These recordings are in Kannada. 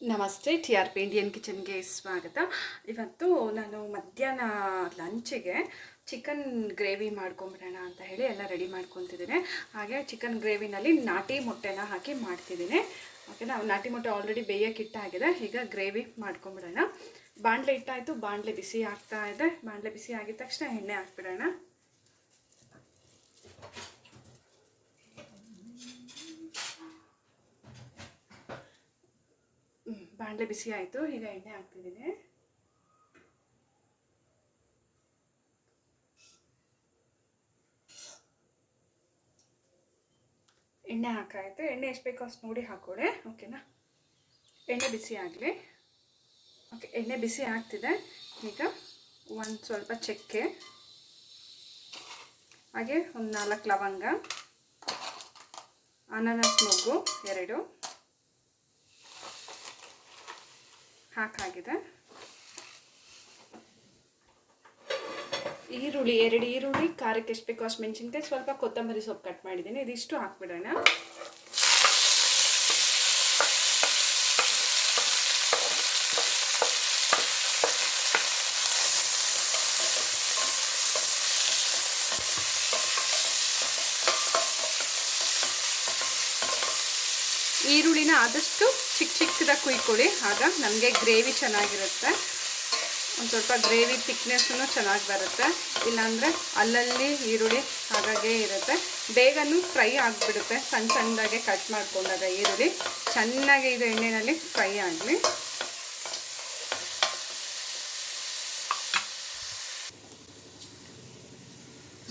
ನಮಸ್ತೆ, ಟಿ ಆರ್ ಪಿ ಇಂಡಿಯನ್ ಕಿಚನ್ಗೆ ಸ್ವಾಗತ. ಇವತ್ತು ನಾನು ಮಧ್ಯಾಹ್ನ ಲಂಚಿಗೆ ಚಿಕನ್ ಗ್ರೇವಿ ಮಾಡ್ಕೊಂಬಿಡೋಣ ಅಂತ ಹೇಳಿ ಎಲ್ಲ ರೆಡಿ ಮಾಡ್ಕೊತಿದ್ದೀನಿ. ಹಾಗೆ ಚಿಕನ್ ಗ್ರೇವಿನಲ್ಲಿ ನಾಟಿ ಮೊಟ್ಟೆನ ಹಾಕಿ ಮಾಡ್ತಿದ್ದೀನಿ. ಓಕೆನಾ. ನಾಟಿ ಮೊಟ್ಟೆ ಆಲ್ರೆಡಿ ಬೇಯೋಕ್ಕೆ ಇಟ್ಟಾಗಿದೆ. ಈಗ ಗ್ರೇವಿ ಮಾಡ್ಕೊಂಬಿಡೋಣ. ಬಾಣಲೆ ಇಟ್ಟಾಯಿತು, ಬಾಣಲೆ ಬಿಸಿ ಆಗ್ತಾ ಇದೆ. ಬಾಣಲೆ ಬಿಸಿ ಆಗಿದ ತಕ್ಷಣ ಎಣ್ಣೆ ಹಾಕ್ಬಿಡೋಣ. ಬಾಣಲೆ ಬಿಸಿ ಆಯಿತು. ಈಗ ಎಣ್ಣೆ ಹಾಕ್ತಿದ್ದೀನಿ. ಎಣ್ಣೆ ಹಾಕಾಯಿತು. ಎಣ್ಣೆ ಎಷ್ಟು ಬೇಕೋ ಅಷ್ಟು ನೋಡಿ ಹಾಕೊಳ್ಳಿ. ಓಕೆನಾ. ಎಣ್ಣೆ ಬಿಸಿ ಆಗಲಿ. ಓಕೆ, ಎಣ್ಣೆ ಬಿಸಿ ಆಗ್ತಿದೆ. ಈಗ ಒಂದು ಸ್ವಲ್ಪ ಚಕ್ಕೆ, ಹಾಗೆ ಒಂದು 4 ಲವಂಗ, ಅನಾನಸ್ ಮೊಗ್ಗು 2 ಹಾಕಾಗಿದೆ. ಈರುಳ್ಳಿ 2 ಈರುಳ್ಳಿ, ಖಾರಕ್ಕೆ ಎಷ್ಟು ಬೇಕೋ ಅಷ್ಟು ಮೆಣಸಿನ್ಕಾಯಿ, ಸ್ವಲ್ಪ ಕೊತ್ತಂಬರಿ ಸೊಪ್ಪು ಕಟ್ ಮಾಡಿದ್ದೀನಿ. ಇದಿಷ್ಟು ಹಾಕ್ಬಿಡೋಣ. ಈರುಳ್ಳಿನ ಆದಷ್ಟು ಚಿಕ್ಕದಾಗಿ ಕುಯ್ಕೊಳ್ಳಿ, ಆಗ ನಮಗೆ ಗ್ರೇವಿ ಚೆನ್ನಾಗಿರುತ್ತೆ. ಒಂದು ಸ್ವಲ್ಪ ಗ್ರೇವಿ ತಿಕ್ನೆಸ್ಸೂ ಚೆನ್ನಾಗಿ ಬರುತ್ತೆ. ಇಲ್ಲಾಂದರೆ ಅಲ್ಲಲ್ಲಿ ಈರುಳ್ಳಿ ಹಾಗಾಗೇ ಇರುತ್ತೆ. ಬೇಗನೂ ಫ್ರೈ ಆಗಿಬಿಡುತ್ತೆ. ಸಣ್ಣದಾಗೆ ಕಟ್ ಮಾಡ್ಕೊಂಡಾಗ ಈರುಳ್ಳಿ ಚೆನ್ನಾಗಿ ಇದು ಎಣ್ಣೆಯಲ್ಲಿ ಫ್ರೈ ಆಗಲಿ.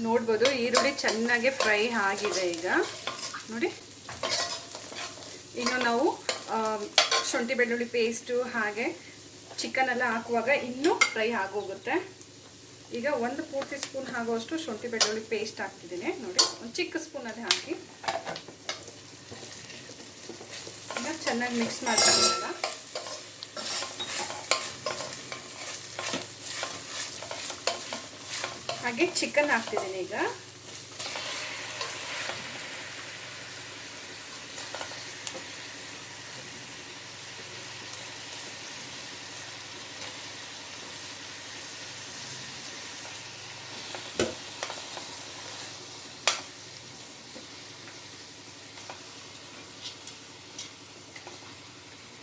ನೋಡ್ಬೋದು ಈರುಳ್ಳಿ ಚೆನ್ನಾಗಿ ಫ್ರೈ ಆಗಿದೆ. ಈಗ ನೋಡಿ, ಇನ್ನು ನಾವು ಶುಂಠಿ ಬೆಳ್ಳುಳ್ಳಿ ಪೇಸ್ಟು ಹಾಗೆ ಚಿಕನ್ ಎಲ್ಲ ಹಾಕುವಾಗ ಇನ್ನೂ ಫ್ರೈ ಆಗೋಗುತ್ತೆ. ಈಗ ಒಂದು ಪೂರ್ತಿ ಸ್ಪೂನ್ ಆಗುವಷ್ಟು ಶುಂಠಿ ಬೆಳ್ಳುಳ್ಳಿ ಪೇಸ್ಟ್ ಹಾಕ್ತಿದ್ದೀನಿ. ನೋಡಿ, ಒಂದು ಚಿಕ್ಕ ಸ್ಪೂನಲ್ಲಿ ಹಾಕಿ ಈಗ ಚೆನ್ನಾಗಿ ಮಿಕ್ಸ್ ಮಾಡ್ಕೊಳ್ಳೋಣ. ಹಾಗೆ ಚಿಕನ್ ಹಾಕ್ತಿದ್ದೀನಿ. ಈಗ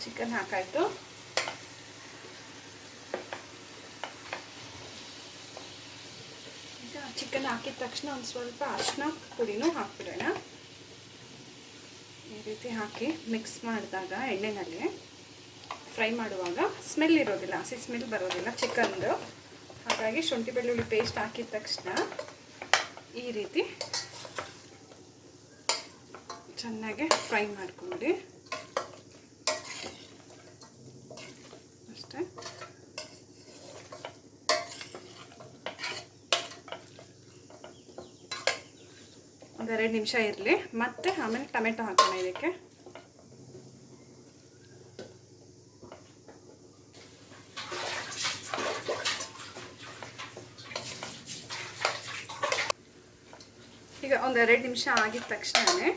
ಚಿಕನ್ ಹಾಕಾಯಿತು. ಈಗ ಚಿಕನ್ ಹಾಕಿದ ತಕ್ಷಣ ಒಂದು ಸ್ವಲ್ಪ ಅರಿಶಿನ ಪುಡಿನೂ ಹಾಕ್ಬಿಡೋಣ. ಈ ರೀತಿ ಹಾಕಿ ಮಿಕ್ಸ್ ಮಾಡಿದಾಗ ಎಣ್ಣೆನಲ್ಲಿ ಫ್ರೈ ಮಾಡುವಾಗ ಸ್ಮೆಲ್ ಇರೋದಿಲ್ಲ, ಹಸಿ ಸ್ಮೆಲ್ ಬರೋದಿಲ್ಲ ಚಿಕನ್ದು. ಹಾಗಾಗಿ ಶುಂಠಿ ಬೆಳ್ಳುಳ್ಳಿ ಪೇಸ್ಟ್ ಹಾಕಿದ ತಕ್ಷಣ ಈ ರೀತಿ ಚೆನ್ನಾಗಿ ಫ್ರೈ ಮಾಡ್ಕೊಂಬಿಡಿ. ಅಷ್ಟೇ. ಒಂದು 2 ನಿಮಿಷ ಇರಲಿ. ಮತ್ತೆ ಆಮೇಲೆ ಟೊಮೆಟೊ ಹಾಕೋಣ ಇದಕ್ಕೆ. ಈಗ ಒಂದು 2 ನಿಮಿಷ ಆಗಿದ ತಕ್ಷಣವೇ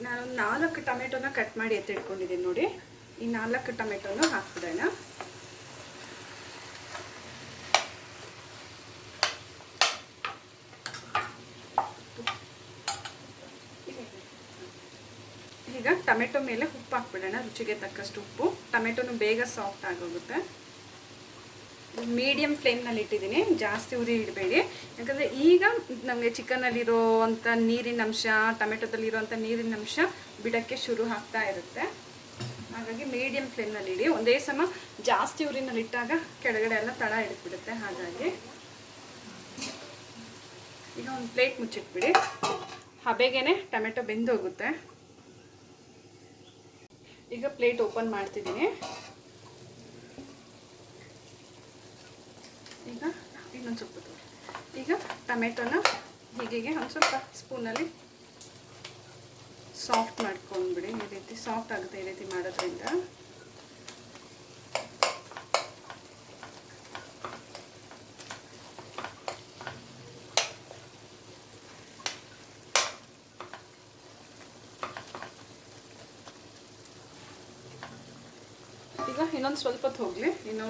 ನಾನು 4 ಟೊಮೆಟೊನ ಕಟ್ ಮಾಡಿ ಎತ್ತಿಟ್ಕೊಂಡಿದ್ದೀನಿ. ನೋಡಿ, ಈ 4 ಟೊಮೆಟೊನು ಹಾಕ್ಬಿಡೋಣ. ಈಗ ಟೊಮೆಟೊ ಮೇಲೆ ಉಪ್ಪು ಹಾಕ್ಬಿಡೋಣ, ರುಚಿಗೆ ತಕ್ಕಷ್ಟು ಉಪ್ಪು. ಟೊಮೆಟೊನು ಬೇಗ ಸಾಫ್ಟ್ ಆಗೋಗುತ್ತೆ. ಮೀಡಿಯಮ್ ಫ್ಲೇಮ್ನಲ್ಲಿ ಇಟ್ಟಿದ್ದೀನಿ, ಜಾಸ್ತಿ ಉರಿ ಇಡಬೇಡಿ. ಯಾಕಂದರೆ ಈಗ ನಮಗೆ ಚಿಕನಲ್ಲಿರೋವಂಥ ನೀರಿನ ಅಂಶ, ಟೊಮೆಟೊದಲ್ಲಿರೋವಂಥ ನೀರಿನ ಅಂಶ ಬಿಡೋಕ್ಕೆ ಶುರು ಆಗ್ತಾ ಇರುತ್ತೆ. ಹಾಗಾಗಿ ಮೀಡಿಯಮ್ ಫ್ಲೇಮ್ನಲ್ಲಿ ಇಡಿ. ಒಂದೇ ಸಮ ಜಾಸ್ತಿ ಉರಿನಲ್ಲಿ ಇಟ್ಟಾಗ ಕೆಳಗಡೆ ಎಲ್ಲ ತಳ ಹಿಡಿದ್ಬಿಡುತ್ತೆ. ಹಾಗಾಗಿ ಈಗ ಒಂದು ಪ್ಲೇಟ್ ಮುಚ್ಚಿಟ್ಬಿಡಿ. ಹಬೆಗೇನೆ ಟೊಮೆಟೊ ಬೆಂದೋಗುತ್ತೆ. ಈಗ ಪ್ಲೇಟ್ ಓಪನ್ ಮಾಡ್ತಿದ್ದೀನಿ. ಈಗ ಇನ್ನೊಂದು ಸ್ವಲ್ಪ ಈಗ ಟೊಮೆಟೊನ ಹೀಗೆ ಒಂದು ಸ್ವಲ್ಪ ಸ್ಪೂನಲ್ಲಿ ಸಾಫ್ಟ್ ಮಾಡ್ಕೊಂಡ್ಬಿಡಿ. ಈ ರೀತಿ ಸಾಫ್ಟ್ ಆಗುತ್ತೆ ಈ ರೀತಿ ಮಾಡೋದ್ರಿಂದ. ಇನ್ನೊಂದು ಸ್ವಲ್ಪ ಹೊತ್ತು ಹೋಗಲಿ. ಇನ್ನು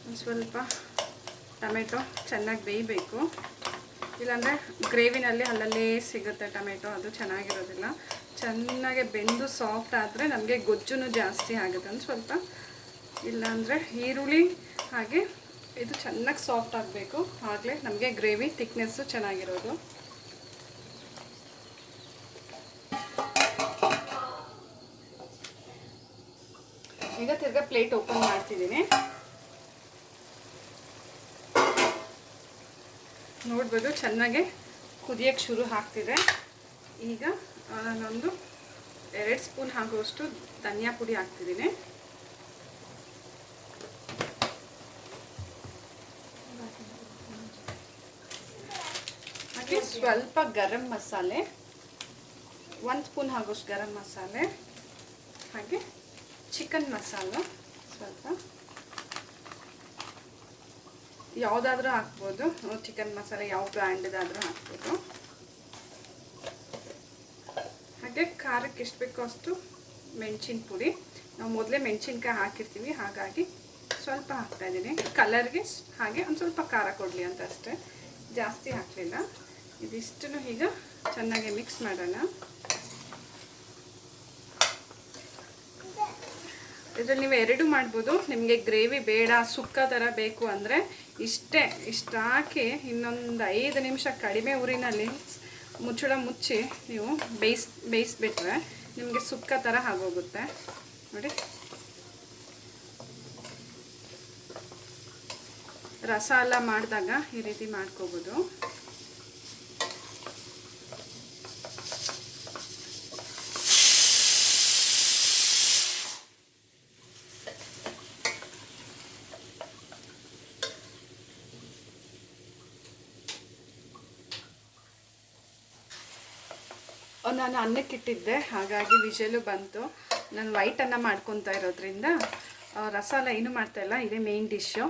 ಒಂದು ಸ್ವಲ್ಪ ಟೊಮೆಟೊ ಚೆನ್ನಾಗಿ ಬೇಯಬೇಕು, ಇಲ್ಲಾಂದರೆ ಗ್ರೇವಿನಲ್ಲಿ ಅಲ್ಲಲ್ಲೇ ಸಿಗುತ್ತೆ ಟೊಮೆಟೊ, ಅದು ಚೆನ್ನಾಗಿರೋದಿಲ್ಲ. ಚೆನ್ನಾಗಿ ಬೆಂದು ಸಾಫ್ಟ್ ಆದರೆ ನಮಗೆ ಗೊಜ್ಜು ಜಾಸ್ತಿ ಆಗುತ್ತೆ. ಒಂದು ಸ್ವಲ್ಪ ಇಲ್ಲಾಂದರೆ ಈರುಳ್ಳಿ ಹಾಗೆ ಇದು ಚೆನ್ನಾಗಿ ಸಾಫ್ಟ್ ಆಗಬೇಕು, ಆಗಲೇ ನಮಗೆ ಗ್ರೇವಿ ಥಿಕ್ನೆಸ್ಸು ಚೆನ್ನಾಗಿರೋದು. ಈಗ ತಿರ್ಗಾ ಪ್ಲೇಟ್ ಓಪನ್ ಮಾಡ್ತಿದ್ದೀನಿ. ನೋಡ್ಬೋದು ಚೆನ್ನಾಗೆ ಕುದಿಯೋಕ್ಕೆ ಶುರು ಆಗ್ತಿದೆ. ಈಗ ನಾನೊಂದು 2 ಸ್ಪೂನ್ ಆಗುವಷ್ಟು ಧನಿಯಾ ಪುಡಿ ಹಾಕ್ತಿದ್ದೀನಿ. ಹಾಗೆ ಸ್ವಲ್ಪ ಗರಂ ಮಸಾಲೆ, 1 ಸ್ಪೂನ್ ಆಗೋಷ್ಟು ಗರಂ ಮಸಾಲೆ, ಹಾಗೆ ಚಿಕನ್ ಮಸಾಲ ಸ್ವಲ್ಪ, ಯಾವುದಾದ್ರೂ ಹಾಕ್ಬೋದು. ಚಿಕನ್ ಮಸಾಲೆ ಯಾವ ಬ್ರ್ಯಾಂಡ್ದಾದರೂ ಹಾಕ್ಬೋದು. ಹಾಗೆ ಖಾರಕ್ಕೆ ಎಷ್ಟು ಬೇಕೋ ಅಷ್ಟು ಮೆಣಸಿನ ಪುಡಿ. ನಾವು ಮೊದಲೇ ಮೆಣಸಿನ್ಕಾಯಿ ಹಾಕಿರ್ತೀವಿ, ಹಾಗಾಗಿ ಸ್ವಲ್ಪ ಹಾಕ್ತಾಯಿದ್ದೀನಿ ಕಲರ್ಗೆ, ಹಾಗೆ ಒಂದು ಸ್ವಲ್ಪ ಖಾರ ಕೊಡಲಿ ಅಂತ ಅಷ್ಟೇ, ಜಾಸ್ತಿ ಹಾಕಲಿಲ್ಲ. ಇದಿಷ್ಟನ್ನು ಈಗ ಚೆನ್ನಾಗಿ ಮಿಕ್ಸ್ ಮಾಡೋಣ. ಇದರಲ್ಲಿ ನೀವು 2 ಮಾಡ್ಬೋದು. ನಿಮಗೆ ಗ್ರೇವಿ ಬೇಡ, ಸುಕ್ಕ ಥರ ಬೇಕು ಅಂದರೆ ಇಷ್ಟು ಹಾಕಿ ಇನ್ನೊಂದು 5 ನಿಮಿಷ ಕಡಿಮೆ ಉರಿನಲ್ಲಿ ಮುಚ್ಚಳ ಮುಚ್ಚಿ ನೀವು ಬೇಯಿಸ್ಬಿಟ್ರೆ ನಿಮಗೆ ಸುಕ್ಕ ಥರ ಆಗೋಗುತ್ತೆ ನೋಡಿ. ರಸ ಎಲ್ಲ ಮಾಡಿದಾಗ ಈ ರೀತಿ ಮಾಡ್ಕೋಬೋದು. ನಾನು ಅನ್ನಕ್ಕಿಟ್ಟಿದ್ದೆ, ಹಾಗಾಗಿ ವಿಷಲು ಬಂತು. ನಾನು ವೈಟ್ ಅನ್ನ ಮಾಡ್ಕೊತಾ ಇರೋದ್ರಿಂದ ರಸ ಎಲ್ಲ ಏನೂ ಮಾಡ್ತಾಯಿಲ್ಲ, ಇದೇ ಮೇನ್ ಡಿಶ್ಶು.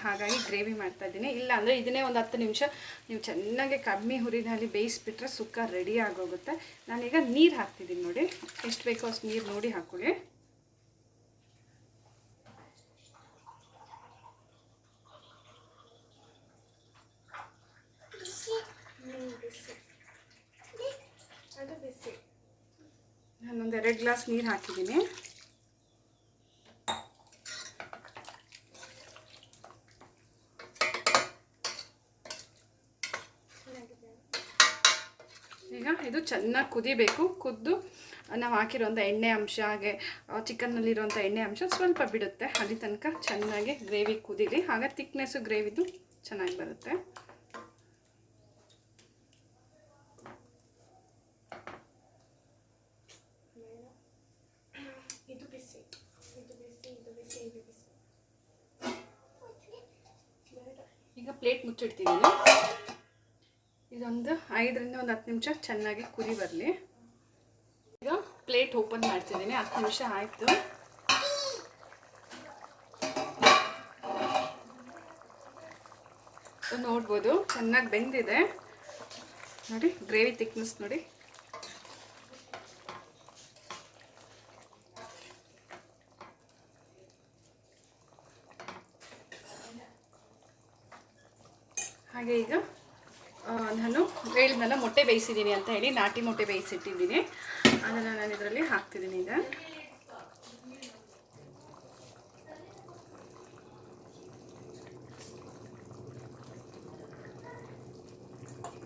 ಹಾಗಾಗಿ ಗ್ರೇವಿ ಮಾಡ್ತಾಯಿದ್ದೀನಿ. ಇಲ್ಲ ಅಂದರೆ ಇದನ್ನೇ ಒಂದು 10 ನಿಮಿಷ ನೀವು ಚೆನ್ನಾಗಿ ಕಮ್ಮಿ ಹುರಿನಲ್ಲಿ ಬೇಯಿಸ್ಬಿಟ್ರೆ ಸುಕ್ಕ ರೆಡಿ ಆಗೋಗುತ್ತೆ. ನಾನೀಗ ನೀರು ಹಾಕ್ತಿದ್ದೀನಿ ನೋಡಿ, ಎಷ್ಟು ಬೇಕೋ ಅಷ್ಟು ನೀರು ನೋಡಿ ಹಾಕೊಳ್ಳಿ. ನಾನೊಂದು 2 ಗ್ಲಾಸ್ ನೀರು ಹಾಕಿದ್ದೀನಿ. ಈಗ ಇದು ಚೆನ್ನಾಗಿ ಕುದಿಬೇಕು. ಕುದ್ದು ನಾವು ಹಾಕಿರೋಂಥ ಎಣ್ಣೆ ಅಂಶ ಹಾಗೆ ಚಿಕನ್ನಲ್ಲಿರೋಂಥ ಎಣ್ಣೆ ಅಂಶ ಸ್ವಲ್ಪ ಬಿಡುತ್ತೆ. ಅಲ್ಲಿ ತನಕ ಚೆನ್ನಾಗಿ ಗ್ರೇವಿ ಕುದೀಲಿ, ಆಗ ಥಿಕ್ನೆಸ್ಸು ಗ್ರೇವಿದು ಚೆನ್ನಾಗಿ ಬರುತ್ತೆ. ಈಗ ಪ್ಲೇಟ್ ಮುಚ್ಚಿಡ್ತಿದ್ದೀನಿ. ಇದೊಂದು 5ರಿಂದ 10 ನಿಮಿಷ ಚೆನ್ನಾಗಿ ಕುದಿ ಬರಲಿ. ಈಗ ಪ್ಲೇಟ್ ಓಪನ್ ಮಾಡ್ತಿದ್ದೀನಿ. 10 ನಿಮಿಷ ಆಯಿತು. ನೋಡ್ಬೋದು ಚೆನ್ನಾಗಿ ಬೆಂದಿದೆ ನೋಡಿ, ಗ್ರೇವಿ ಥಿಕ್ನೆಸ್ ನೋಡಿ. ಹಾಗೆ ಈಗ ನಾನು ಹೇಳಿದ್ನಲ್ಲ ಮೊಟ್ಟೆ ಬೇಯಿಸಿದ್ದೀನಿ ಅಂತ ಹೇಳಿ, ನಾಟಿ ಮೊಟ್ಟೆ ಬೇಯಿಸಿಟ್ಟಿದ್ದೀನಿ, ಅದನ್ನು ನಾನು ಇದರಲ್ಲಿ ಹಾಕ್ತಿದ್ದೀನಿ. ಈಗ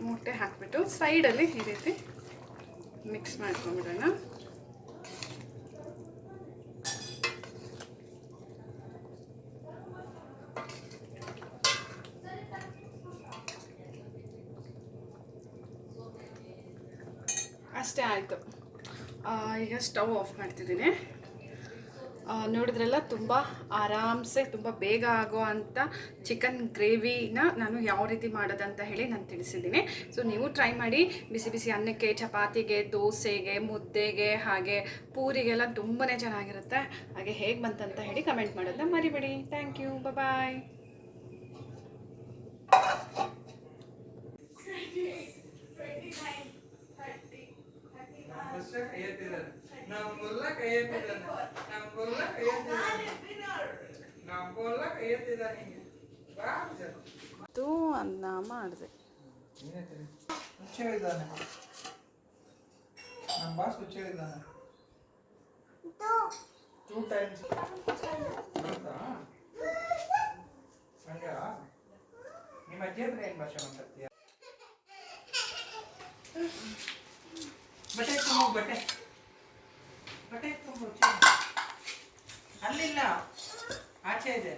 ಮೊಟ್ಟೆ ಹಾಕ್ಬಿಟ್ಟು ಸೈಡಲ್ಲಿ ಈ ರೀತಿ ಮಿಕ್ಸ್ ಮಾಡ್ಕೊಂಬಿಡೋಣ. ಅಷ್ಟೇ ಆಯಿತು. ಈಗ ಸ್ಟವ್ ಆಫ್ ಮಾಡ್ತಿದ್ದೀನಿ. ನೋಡಿದ್ರೆಲ್ಲ ತುಂಬ ಆರಾಮ್ಸೆ ತುಂಬ ಬೇಗ ಆಗೋ ಅಂಥ ಚಿಕನ್ ಗ್ರೇವಿನ ನಾನು ಯಾವ ರೀತಿ ಮಾಡೋದಂತ ಹೇಳಿ ನಾನು ತಿಳಿಸಿದ್ದೀನಿ. ಸೊ ನೀವು ಟ್ರೈ ಮಾಡಿ. ಬಿಸಿ ಬಿಸಿ ಅನ್ನಕ್ಕೆ, ಚಪಾತಿಗೆ, ದೋಸೆಗೆ, ಮುದ್ದೆಗೆ, ಹಾಗೆ ಪೂರಿಗೆಲ್ಲ ತುಂಬಾ ಚೆನ್ನಾಗಿರುತ್ತೆ. ಹಾಗೆ ಹೇಗೆ ಬಂತಂತ ಹೇಳಿ ಕಮೆಂಟ್ ಮಾಡೋದನ್ನ ಮರಿಬೇಡಿ. ಥ್ಯಾಂಕ್ ಯು, ಬಾಯ್. ಕೈ ಎತ್ತಿದ್ದಾನೆ ನಮ್ಗೆಲ್ಲ ಕೈ ಎತ್ತಿದ್ದಾನೆ ನಮ್ಗೆಲ್ಲ ಕೈ ಎತ್ತಿದ್ದಾನೆ ನಮ್ಗೆಲ್ಲ ಕೈ ಎತ್ತಿದ್ದಾನೆ ಅದು ಅನ್ನ ಮಾಡಿದೆ. ಹುಚ್ಚಳಿದ್ದಾನೆ ನಮ್ಮ ಬಾಸ್ ಹುಚ್ಚಳಿದ್ದಾನೆ 2 times ಗೊತ್ತಾ ಹಂಗ ನಿಮ್ಮ ಅಜ್ಜಿ ಹತ್ರ ಏನು ಭಾಷೆ ಮಾತಾಡ್ತೀಯ? ಬಟ್ಟೆ ತುಂಬ ಬಟ್ಟೆ ಬಟ್ಟೆ ತುಂಬ ಅಲ್ಲಿಲ್ಲ ಆಚೆ ಇದೆ.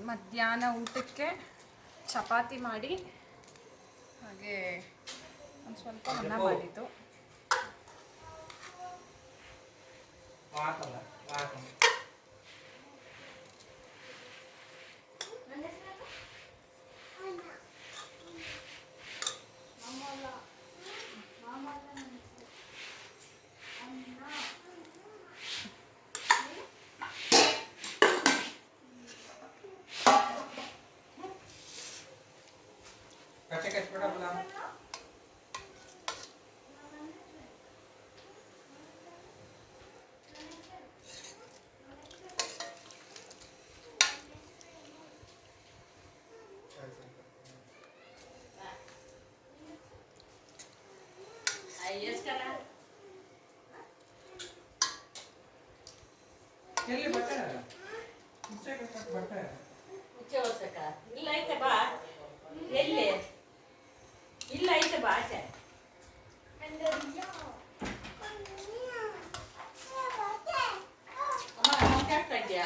ಮಧ್ಯಾಹ್ನ ಊಟಕ್ಕೆ ಚಪಾತಿ ಮಾಡಿ ಹಾಗೆ ಒಂದು ಸ್ವಲ್ಪ ಅನ್ನ ಮಾಡಿದ್ದು. ಕಟ್ಟೆ ಕಚ್ಬಿಡಲ್ಲ ಎಲ್ಲಿ ಬಟ್ಟೆ ಬಟ್ಟೆ ಇಲ್ಲ ಐತೆ ಬಾ ಎಲ್ಲಿ ಇಲ್ಲ ಐತೆ ಬಾ ಆಚೆ ಮಾತಾಡ್ತಾ ಇದೆಯಾ?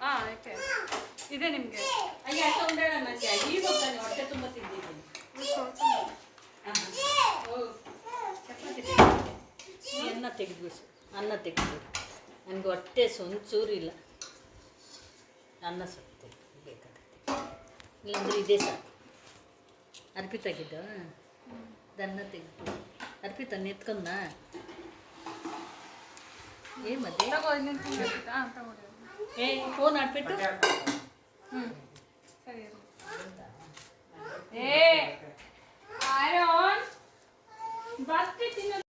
ಹಾಂ ಐತೆ ಇದೆ ನಿಮಗೆ. ಅಯ್ಯ ಅಷ್ಟ ಉಂಡಾಳ ಮತ್ತೆ ಈಗ ಹೋಗ್ತಾನೆ ಹೊಟ್ಟೆ ತುಂಬ ತಿಂದಿದ್ದೀನಿ. ಚಪಾತಿ ಅನ್ನ ತೆಗೆದ್ಬಿಡು ಅನ್ನ ತೆಗೆದು ನನಗೆ ಹೊಟ್ಟೆ ಒಂಚೂರಿಲ್ಲ. ಅನ್ನ ಸಾಕು ಬೇಕಾಗುತ್ತೆ ಇಲ್ಲಾಂದ್ರೆ ಇದೇ ಸಾಕು. ಅರ್ಪಿತಾಗಿದ್ದ ದನ್ನ ತೆಗೆದು ಅರ್ಪಿತ ಎತ್ಕೊಂಡ ಏ ಮತ್ತೆ ಏ ಫೋನ್ ಆಡ್ಬಿಟ್ಟು ಸರಿ ಏ ಆರೋನ್ ಬರ್ತಿ ತಿನ್ನೋ